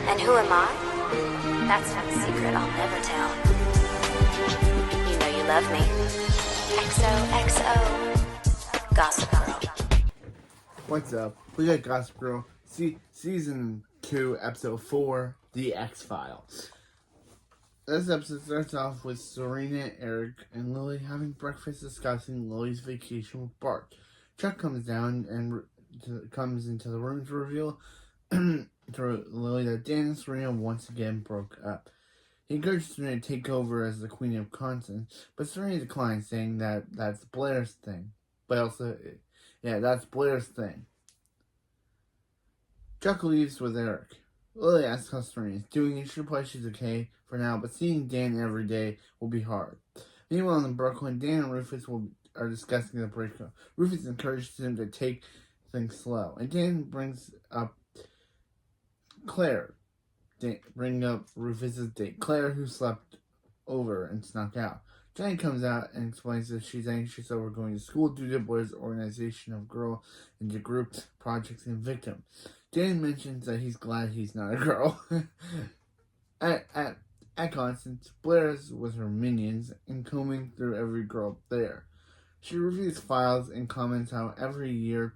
And who am I? That's not a secret I'll never tell. You know you love me. XOXO. Gossip Girl. What's up? We got Gossip Girl, Season 2, Episode 4, The X-Files. This episode starts off with Serena, Eric, and Lily having breakfast discussing Lily's vacation with Bart. Chuck comes down and comes into the room to reveal to Lily that Dan and Serena once again broke up. He encouraged Serena to take over as the Queen of Constance, but Serena declined, saying that that's Blair's thing. But also, that's Blair's thing. Chuck leaves with Eric. Lily asks how Serena is doing, and she replies she's okay for now, but seeing Dan every day will be hard. Meanwhile, in Brooklyn, Dan and Rufus are discussing the breakup. Rufus encourages him to take things slow, and Dan brings up Claire. Bring up Rufus's date, Claire, who slept over and snuck out. Jenny comes out and explains that she's anxious over going to school due to Blair's organization of girl into group projects and victims. Dan mentions that he's glad he's not a girl. At Constance, Blair's with her minions and combing through every girl there. She reviews files and comments how every year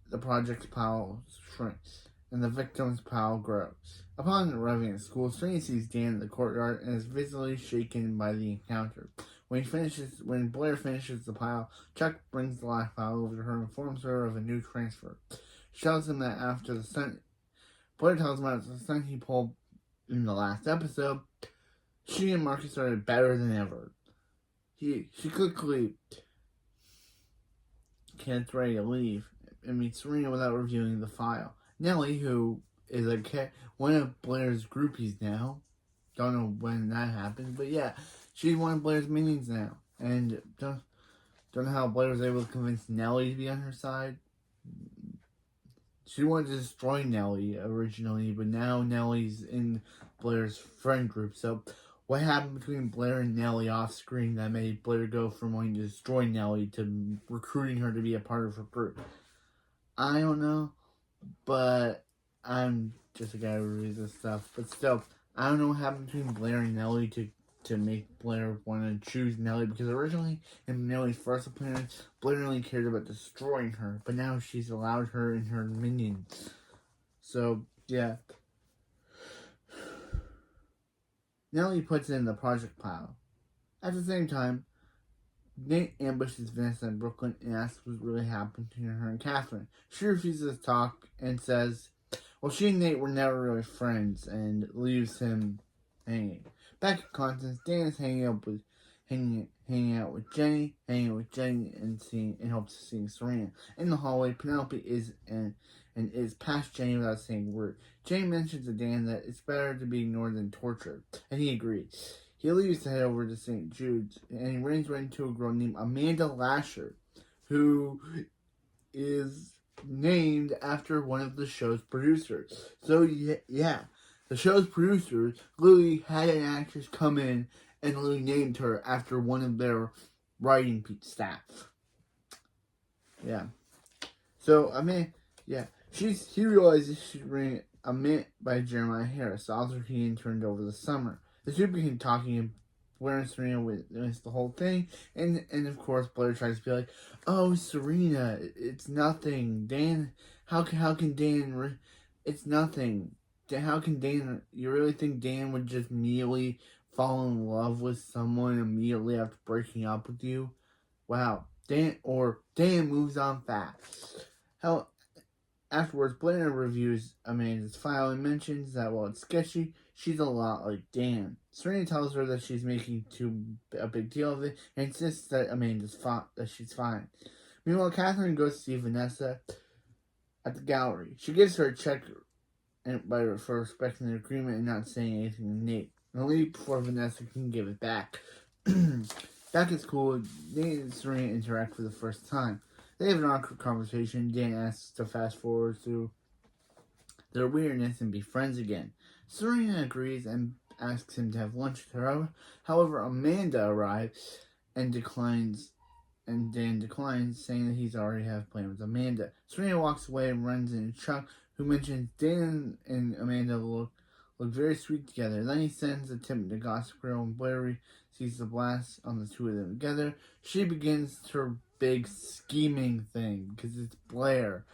the project's pile shrinks and the victim's pile grows. Upon arriving at school, Serena sees Dan in the courtyard and is visibly shaken by the encounter. When Blair finishes the pile, Chuck brings the last pile over to her and informs her of a new transfer. She tells him that Blair tells him after the stunt he pulled in the last episode, she and Marcus are better than ever. She quickly gets ready to leave and meets Serena without reviewing the file. Nellie, who is one of Blair's groupies now, don't know when that happened, but yeah, she's one of Blair's minions now, and don't know how Blair was able to convince Nellie to be on her side. She wanted to destroy Nellie originally, but now Nellie's in Blair's friend group. So, what happened between Blair and Nellie off screen that made Blair go from wanting to destroy Nellie to recruiting her to be a part of her group? I don't know, but I'm just a guy who reads this stuff. But still, I don't know what happened between Blair and Nellie to make Blair want to choose Nellie, because originally in Nellie's first appearance, Blair only cared about destroying her, but now she's allowed her and her minions. So, yeah. Nellie puts it in the project pile. At the same time, Nate ambushes Vanessa in Brooklyn and asks what really happened to her and Catherine. She refuses to talk and says, well, she and Nate were never really friends, and leaves him hanging. Back at Constance, Dan is hanging out with Jenny, and hopes of seeing Serena. In the hallway, Penelope is past Jenny without saying a word. Jenny mentions to Dan that it's better to be ignored than tortured, and he agrees. He leaves to head over to St. Jude's, and he runs right into a girl named Amanda Lasher, who is named after one of the show's producers. So, yeah. The show's producers literally had an actress come in and literally named her after one of their writing staff. Yeah. So, he realizes she's reading A Mint by Jeremiah Harris, the author he interned over the summer. The two begin talking, and Blair and Serena witness the whole thing, and of course Blair tries to be like, "Oh, Serena, it's nothing. Dan, how can Dan? It's nothing. How can Dan? You really think Dan would just immediately fall in love with someone immediately after breaking up with you? Wow, Dan moves on fast." Afterwards, Blair reviews Amanda's file and mentions that while it's sketchy, she's a lot like Dan. Serena tells her that she's making a big deal of it and insists that that she's fine. Meanwhile, Catherine goes to see Vanessa at the gallery. She gives her a check for respecting the agreement and not saying anything to Nate. And leave before Vanessa can give it back. Back at school, Nate and Serena interact for the first time. They have an awkward conversation. Dan asks to fast forward through their weirdness and be friends again. Serena agrees and asks him to have lunch with her. However, Amanda arrives and Dan declines, saying that he's already have plans with Amanda. Serena walks away and runs into Chuck, who mentions Dan and Amanda look very sweet together. Then he sends a tip to Gossip Girl, and Blair sees the blast on the two of them together. She begins her big scheming thing because it's Blair.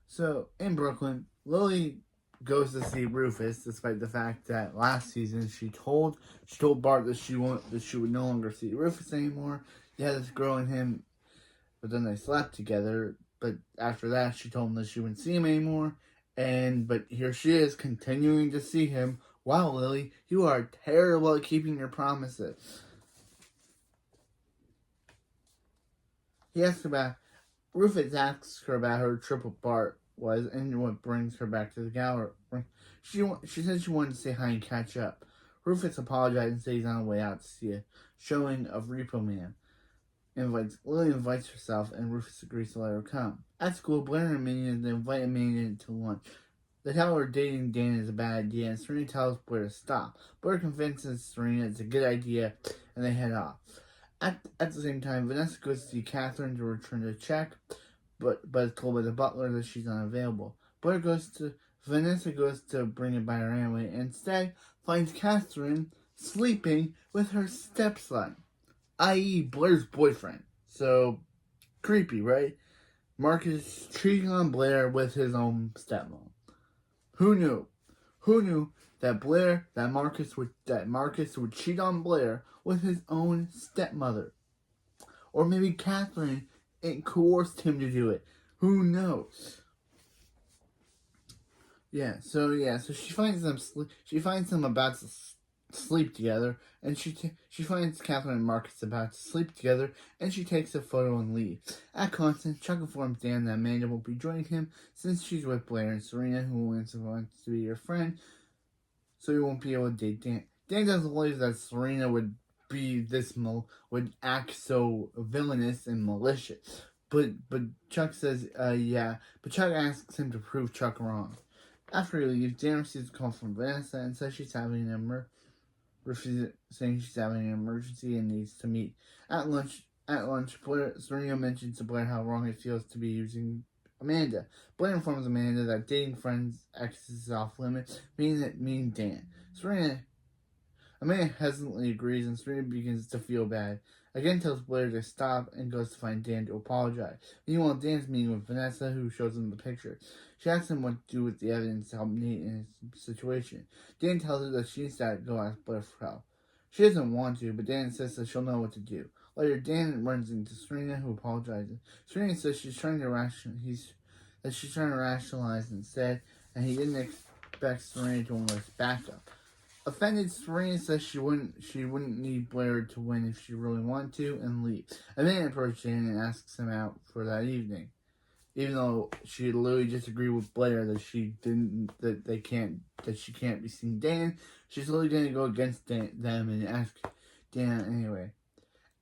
So in Brooklyn, Lily goes to see Rufus, despite the fact that last season she told Bart that she would no longer see Rufus anymore. Yeah, this girl and him, but then they slept together. But after that, she told him that she wouldn't see him anymore. But here she is, continuing to see him. Wow, Lily, you are terrible at keeping your promises. Rufus asks her about her trip with Bart was and what brings her back to the gallery. She said she wanted to say hi and catch up. Rufus apologizes and says he's on the way out to see a showing of Repo Man. Lily invites herself, and Rufus agrees to let her come. At school, Blair and Amanda invite Amanda to lunch. They tell her dating Dan is a bad idea, and Serena tells Blair to stop. Blair convinces Serena it's a good idea, and they head off. At the same time, Vanessa goes to see Catherine to return the check, but is told by the butler that she's unavailable. Vanessa goes to bring it by her anyway, and instead finds Catherine sleeping with her stepson, i.e. Blair's boyfriend. So, creepy, right? Marcus cheating on Blair with his own stepmom. Who knew? Who knew that Marcus would cheat on Blair with his own stepmother? Or maybe Catherine coerced him to do it. Who knows? So she finds them about to sleep together, and she finds Catherine and Marcus about to sleep together, and she takes a photo and leaves. At Constance, Chuck informs Dan that Amanda won't be joining him since she's with Blair and Serena, who wants to be her friend, so he won't be able to date Dan. Dan doesn't believe that Serena would act so villainous and malicious, but Chuck says, but Chuck asks him to prove Chuck wrong. After he leaves, Dan receives a call from Vanessa and says she's having an emergency and needs to meet. At lunch, Serena mentions to Blair how wrong it feels to be using Amanda. Blair informs Amanda that dating friends' exes is off limits, meaning Dan. Amanda hesitantly agrees, and Serena begins to feel bad. Again tells Blair to stop and goes to find Dan to apologize. Meanwhile, Dan's meeting with Vanessa, who shows him the picture. She asks him what to do with the evidence to help Nate in his situation. Dan tells her that she needs to go ask Blair for help. She doesn't want to, but Dan insists that she'll know what to do. Later, Dan runs into Serena, who apologizes. Serena says she's trying to rationalize instead, and he didn't expect Serena to enlist backup. Offended, Serena says she wouldn't need Blair to win if she really wanted to, and leaves. Amanda approaches Dan and asks him out for that evening, even though she literally disagreed with Blair that she can't be seen Dan. She's literally going to go against them and ask Dan anyway.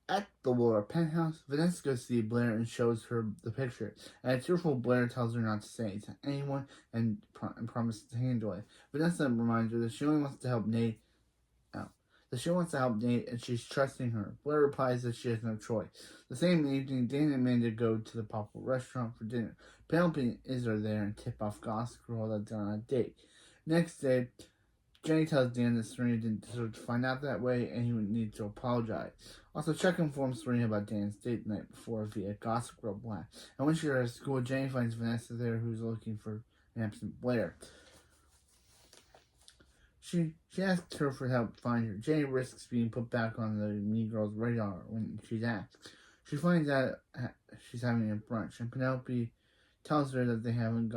At the lower penthouse, Vanessa goes to see Blair and shows her the picture. And a tearful Blair tells her not to say it to anyone and promises to handle it. Vanessa reminds her that she only wants to help Nate out. And she's trusting her. Blair replies that she has no choice. The same evening, Dan and Amanda go to the popular restaurant for dinner. Penelope and Izzy are there and tip off Gossip Girl that they're on a date. Next day, Jenny tells Dan that Serena didn't deserve to find out that way, and he would need to apologize. Also, Chuck informs Serena about Dan's date the night before via Gossip Girl Black. And when she's at school, Jenny finds Vanessa there, who's looking for an absent Blair. She asks her for help to find her. Jenny risks being put back on the Mean Girls' radar when she's asked. She finds out she's having a brunch, and Penelope tells her that they haven't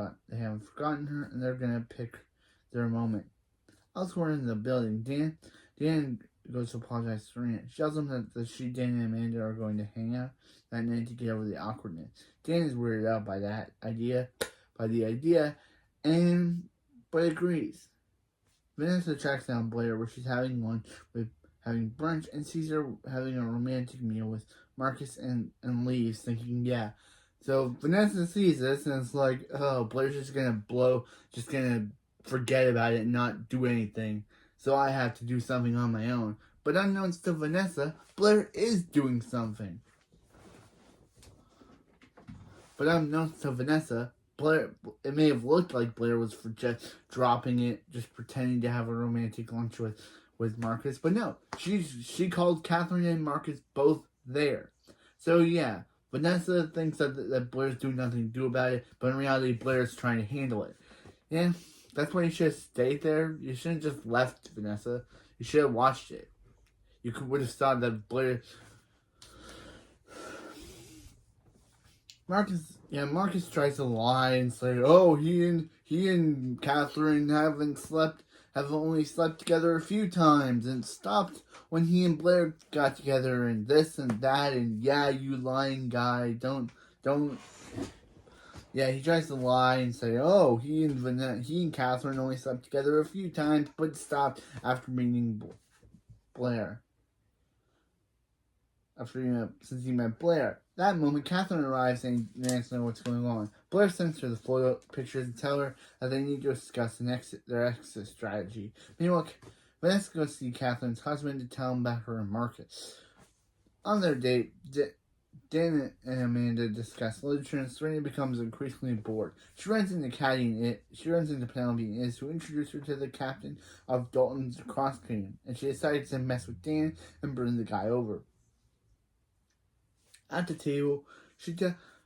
forgotten her, and they're gonna pick their moment. Elsewhere in the building, Dan goes to apologize to Serena. She tells him that Dan and Amanda are going to hang out that night to get over the awkwardness. Dan is weirded out by the idea, but agrees. Vanessa tracks down Blair where she's having brunch and sees her having a romantic meal with Marcus and leaves, thinking, yeah. So Vanessa sees this and it's like, oh, Blair's just gonna forget about it and not do anything. So I have to do something on my own. But unknowns to Vanessa, Blair is doing something. Blair, it may have looked like Blair was for just dropping it, just pretending to have a romantic lunch with Marcus, but no, she called Catherine and Marcus both there. So yeah, Vanessa thinks that Blair's doing nothing to do about it, but in reality, Blair's trying to handle it. Yeah, that's why you should have stayed there. You shouldn't have just left, Vanessa. You should have watched it. You would have thought that Blair. Marcus tries to lie and say, "Oh, he and Catherine have only slept together a few times and stopped when he and Blair got together and this and that and yeah, you lying guy, don't." Yeah, he tries to lie and say, "Oh, he and Catherine only slept together a few times, but stopped after meeting Blair." Since he met Blair. That moment, Catherine arrives and demands to know what's going on. Blair sends her the photo pictures and tells her that they need to discuss their exit strategy. Meanwhile, Vanessa goes to see Catherine's husband to tell him about her and Marcus. On their date, Dan and Amanda discuss literature, and Serena becomes increasingly bored. She runs into Penelope and Iz, who introduce her to the captain of Dalton's cross team, and she decides to mess with Dan and bring the guy over. At the table,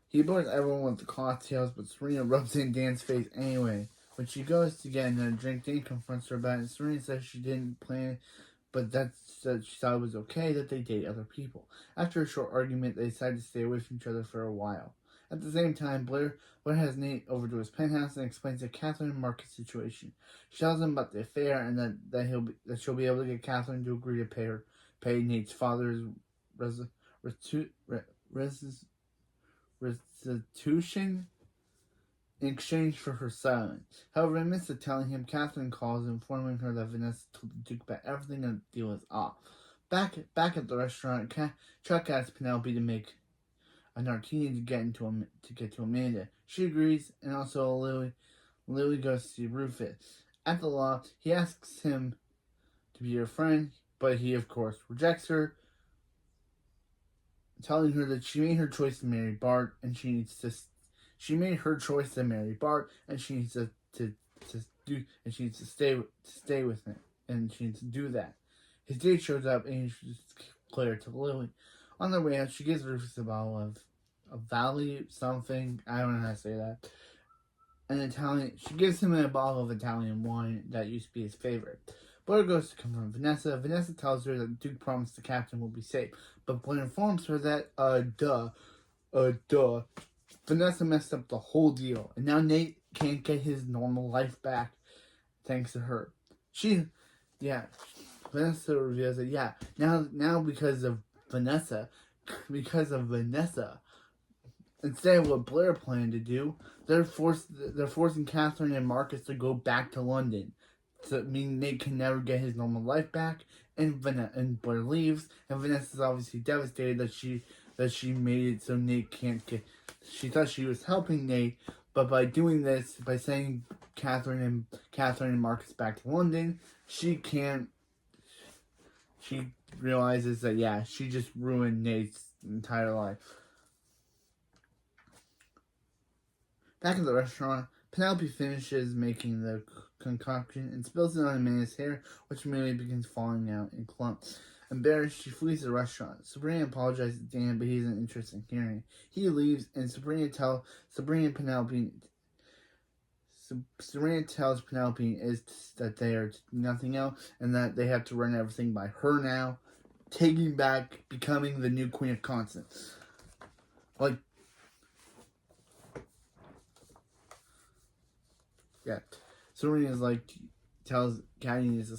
he bores everyone with the cocktails, but Serena rubs in Dan's face anyway. When she goes to get another drink, Dan confronts her about it, and Serena says she didn't plan it, but that she thought it was okay that they date other people. After a short argument, they decide to stay away from each other for a while. At the same time, Blair has Nate over to his penthouse and explains the Catherine and Marcus situation. She tells him about the affair and that she'll be able to get Catherine to agree to pay Nate's father's restitution in exchange for her silence. However, in the midst of telling him, Catherine calls, informing her that Vanessa told the Duke about everything and the deal is off. Back at the restaurant, Chuck asks Penelope to make a martini to get to Amanda. She agrees, and also Lily goes to see Rufus. At the loft, he asks him to be her friend, but he of course rejects her, telling her that she made her choice to marry Bart, and she needs to stay with him, and she needs to do that. His date shows up and he introduces Claire to Lily. On their way out, she gives Rufus a bottle of Valley something, I don't know how to say that. She gives him a bottle of Italian wine that used to be his favorite. Blair goes to confront Vanessa. Vanessa tells her that the Duke promised the captain will be safe, but Blair informs her that, Vanessa messed up the whole deal, and now Nate can't get his normal life back thanks to her. Vanessa reveals that, now because of Vanessa, instead of what Blair planned to do, they're forcing Catherine and Marcus to go back to London. So it means Nate can never get his normal life back, and Blair leaves, and Vanessa's obviously devastated that she made it so Nate can't get. She thought she was helping Nate, but by doing this, by sending Catherine and Marcus back to London, she can't. She realizes that she just ruined Nate's entire life. Back at the restaurant, Penelope finishes making the concoction and spills it on Amanda's hair, which immediately begins falling out in clumps. Embarrassed, she flees the restaurant. Serena apologizes to Dan, but he isn't interested in hearing it. He leaves, and Serena tells Penelope that they are nothing else, and that they have to run everything by her now, taking back, becoming the new Queen of Constance. Serena's tells Cadenius to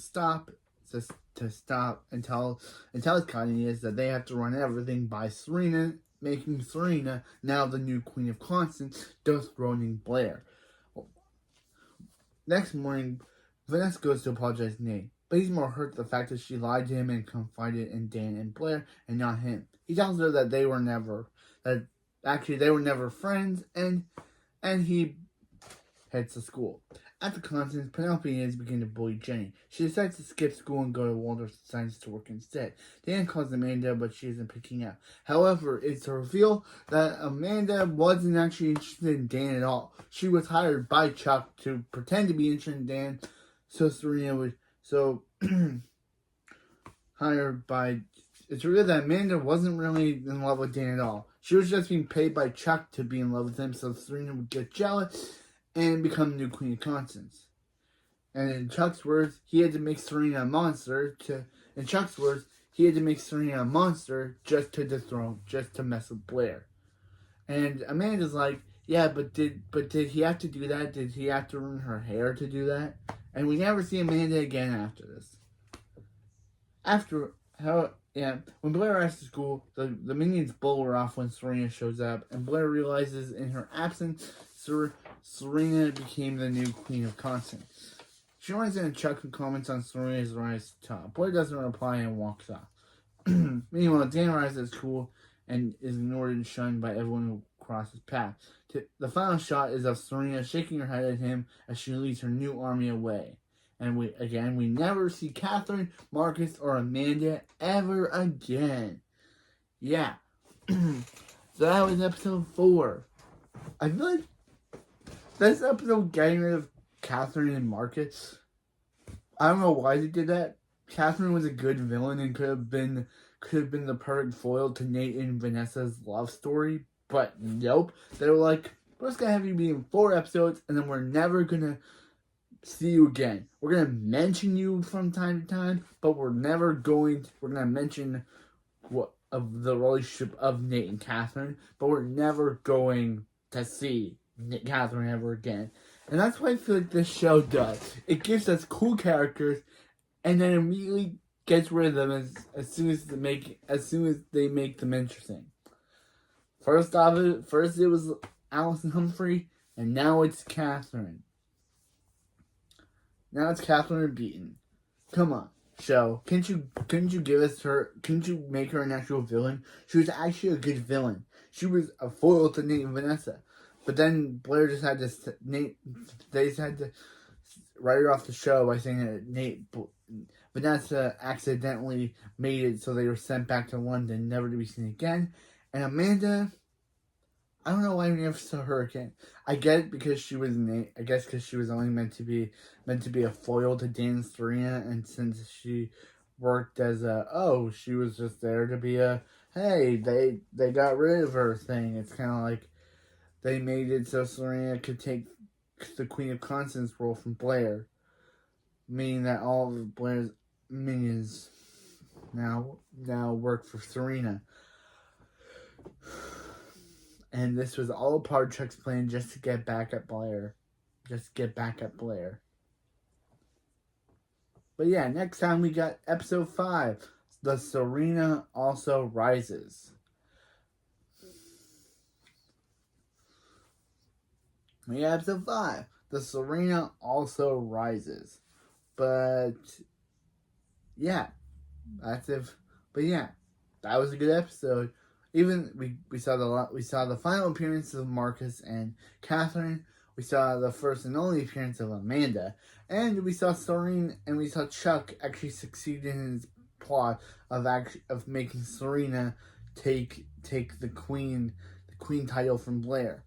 stop and tells Cadenius that they have to run everything by Serena, making Serena now the new Queen of Constance, dethroning Blair. Next morning, Vanessa goes to apologize to Nate, but he's more hurt the fact that she lied to him and confided in Dan and Blair and not him. He tells her that they were never friends, and he heads to school. At the conference, Penelope and Izzy begin to bully Jenny. She decides to skip school and go to Waldorf Science to work instead. Dan calls Amanda, but she isn't picking up. However, it's a reveal that Amanda wasn't actually interested in Dan at all. She was hired by Chuck to pretend to be interested in Dan, so Serena would hired by. It's revealed that Amanda wasn't really in love with Dan at all. She was just being paid by Chuck to be in love with him, so Serena would get jealous and become the new Queen of Constance. And in Chuck's words, he had to make Serena a monster just to dethrone, just to mess with Blair. And Amanda's like, yeah, but did he have to do that? Did he have to ruin her hair to do that? And we never see Amanda again after this. When Blair arrives to school, the minions blow her off when Serena shows up, and Blair realizes in her absence, Serena became the new Queen of Constance. She runs in and Chuck who comments on Serena's rise to top. Blair doesn't reply and walks off. Meanwhile, Dan arrives at school and is ignored and shunned by everyone who crosses path. The final shot is of Serena shaking her head at him as she leads her new army away. And we never see Catherine, Marcus, or Amanda ever again. Yeah. So that was episode 4. I feel like this episode getting rid of Catherine and Marcus. I don't know why they did that. Catherine was a good villain and could have been the perfect foil to Nate and Vanessa's love story. But nope. They were like, we're just gonna have you be in 4 episodes and then we're never gonna see you again. We're gonna mention you from time to time, but we're gonna mention of the relationship of Nate and Catherine, but we're never going to see Catherine ever again. And that's what I feel like this show does. It gives us cool characters and then immediately gets rid of them as soon as they make them interesting. First it was Allison Humphrey, and now it's Catherine. Now it's Catherine Beaton. Come on, show. Couldn't you give us her? Couldn't you make her an actual villain? She was actually a good villain. She was a foil to Nate and Vanessa. But then Blair just had to they just had to write her off the show by saying that Vanessa accidentally made it so they were sent back to London, never to be seen again. And Amanda, I don't know why we never saw her again. I get it because she was I guess because she was only meant to be a foil to Dan and Serena, and since she worked as she was just there to be hey, they got rid of her thing. It's kind of like they made it so Serena could take the Queen of Constance role from Blair, meaning that all of Blair's minions now work for Serena. And this was all a part of Chuck's plan just to get back at Blair. But yeah, next time we got episode 5, The Serena Also Rises. We got episode 5, The Serena Also Rises. But yeah, that's it. But yeah, that was a good episode. Even we saw the final appearances of Marcus and Catherine. We saw the first and only appearance of Amanda, and we saw Serena and we saw Chuck actually succeed in his plot of making Serena take the queen title from Blair.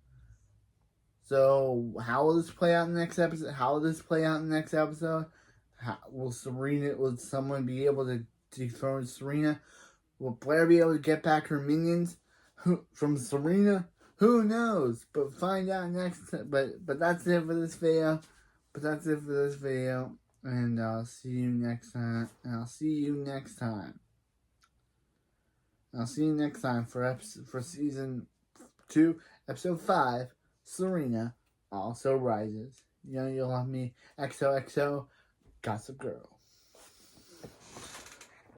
So how will this play out in the next episode? Will someone be able to dethrone Serena? Will Blair be able to get back her minions from Serena? Who knows? But find out next time. But that's it for this video. And I'll see you next time. I'll see you next time for season 2, episode 5. Serena Also Rises. You know you love me. XOXO. Gossip Girl.